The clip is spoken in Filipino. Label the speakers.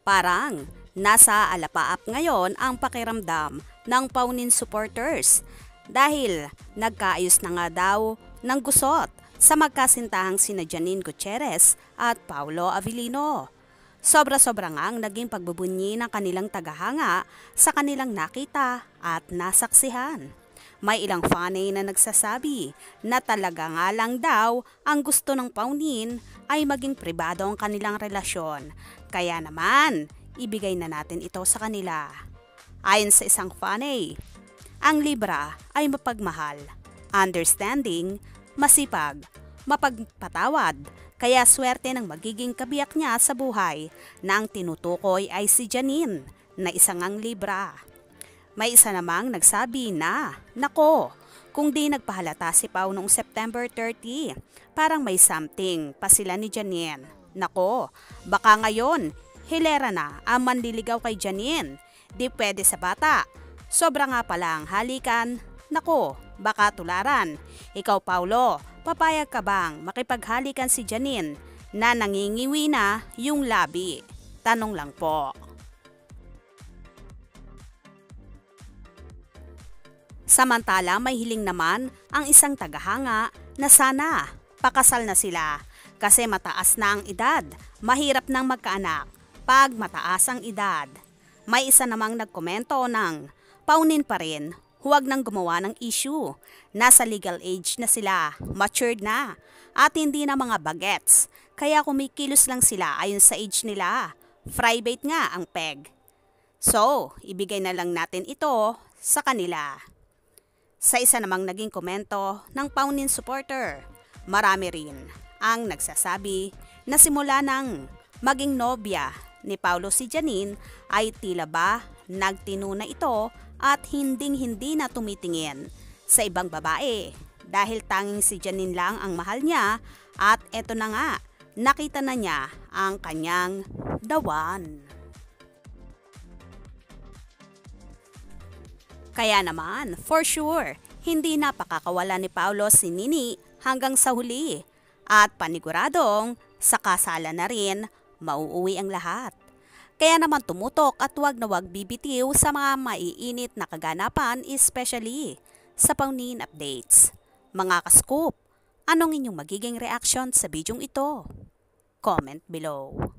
Speaker 1: Parang nasa alapaap ngayon ang pakiramdam ng Paunin supporters dahil nagkaayos na nga daw ng gusot sa magkasintahang sina Janine Gutierrez at Paulo Avellino. Sobra-sobra nga ang naging pagbubunyi ng kanilang tagahanga sa kanilang nakita at nasaksihan. May ilang fanay na nagsasabi na talaga nga lang daw ang gusto ng Paunin ay maging pribado ang kanilang relasyon. Kaya naman, ibigay na natin ito sa kanila. Ayon sa isang fanay, ang Libra ay mapagmahal, understanding, masipag, mapagpatawad, kaya swerte ng magiging kabiyak niya sa buhay na ang tinutukoy ay si Janine na isang ang Libra. May isa namang nagsabi na, nako, kung di nagpahalata si Pau noong September 30, parang may something pa sila ni Janine. Nako, baka ngayon, hilera na ang manliligaw kay Janine. Di pwede sa bata. Sobra nga palang halikan. Nako, baka tularan. Ikaw Paulo, papayag ka bang makipaghalikan si Janine na nangingiwi na yung labi? Tanong lang po. Samantala may hiling naman ang isang tagahanga na sana pakasal na sila kasi mataas na ang edad, mahirap nang magkaanak pag mataas ang edad. May isa namang nagkomento ng Paunin pa rin, huwag nang gumawa ng issue. Nasa legal age na sila, matured na, at hindi na mga bagets. Kaya kumikilos lang sila ayon sa age nila. Private nga ang peg. So, ibigay na lang natin ito sa kanila. Sa isa namang naging komento ng Paunin supporter, marami rin ang nagsasabi na simula nang maging nobya ni Paulo si Janine ay tila ba nagtinuna ito at hinding-hindi na tumitingin sa ibang babae dahil tanging si Janine lang ang mahal niya at eto na nga, nakita na niya ang kanyang the one. Kaya naman, for sure, hindi na pakakawala ni Paulo si Nini hanggang sa huli at paniguradong sa kasalan na rin mauuwi ang lahat. Kaya naman tumutok at wag na wag bibitiw sa mga maiinit na kaganapan especially sa Paunin updates. Mga ka-scoop, anong inyong magiging reaction sa bidyong ito? Comment below.